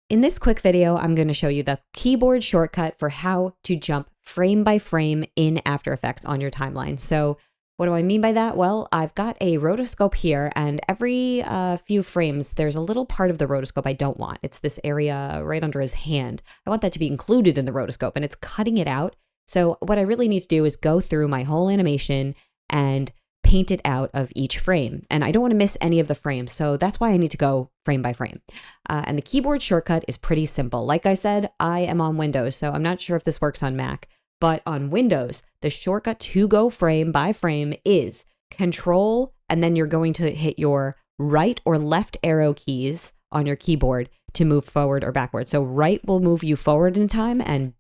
In this quick video, I'm going to show you the keyboard shortcut for how to jump frame by frame in After Effects on your timeline. So what do I mean by that? Well, I've got a rotoscope here, and every few frames, there's a little part of the rotoscope I don't want. It's this area right under his hand. I want that to be included in the rotoscope, and it's cutting it out. So what I really need to do is go through my whole animation and paint it out of each frame. And I don't want to miss any of the frames. So that's why I need to go frame by frame. And the keyboard shortcut is pretty simple. Like I said, I am on Windows, so I'm not sure if this works on Mac, but on Windows, the shortcut to go frame by frame is Control, and then you're going to hit your right or left arrow keys on your keyboard to move forward or backward. So right will move you forward in time and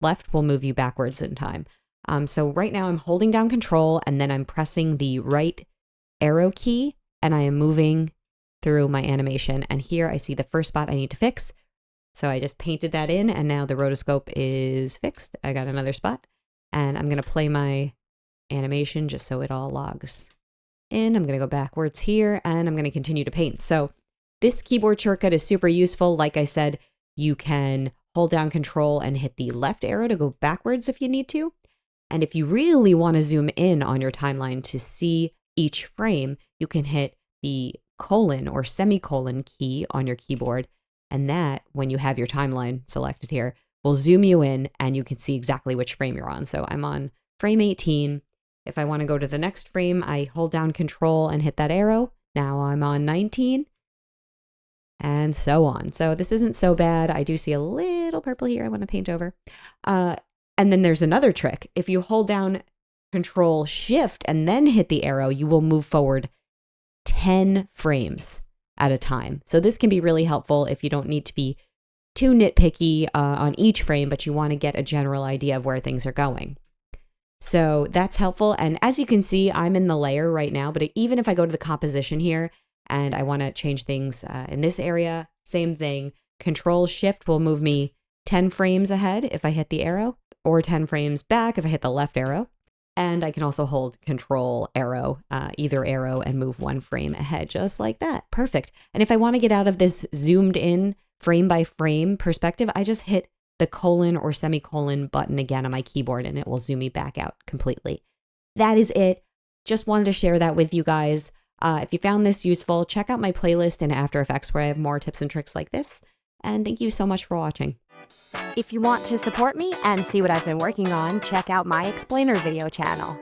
left will move you backwards in time. So right now I'm holding down Control and then I'm pressing the right arrow key and I am moving through my animation. And here I see the first spot I need to fix. So I just painted that in and now the rotoscope is fixed. I got another spot and I'm going to play my animation just so it all logs in. I'm going to go backwards here and I'm going to continue to paint. So this keyboard shortcut is super useful. Like I said, you can hold down Control and hit the left arrow to go backwards if you need to. And if you really want to zoom in on your timeline to see each frame, you can hit the colon or semicolon key on your keyboard. And that, when you have your timeline selected here, will zoom you in and you can see exactly which frame you're on. So I'm on frame 18. If I want to go to the next frame, I hold down Control and hit that arrow. Now I'm on 19 and so on. So this isn't so bad. I do see a little purple here I want to paint over. And then there's another trick. If you hold down Control Shift and then hit the arrow, you will move forward 10 frames at a time. So this can be really helpful if you don't need to be too nitpicky on each frame, but you want to get a general idea of where things are going. So that's helpful. And as you can see, I'm in the layer right now, but even if I go to the composition here and I want to change things in this area, same thing. Control Shift will move me 10 frames ahead if I hit the arrow, or 10 frames back if I hit the left arrow. And I can also hold Control arrow, either arrow, and move one frame ahead, just like that. Perfect. And if I want to get out of this zoomed in frame by frame perspective, I just hit the colon or semicolon button again on my keyboard and it will zoom me back out completely. That is it. Just wanted to share that with you guys. If you found this useful, check out my playlist in After Effects where I have more tips and tricks like this. And thank you so much for watching. If you want to support me and see what I've been working on, check out my explainer video channel.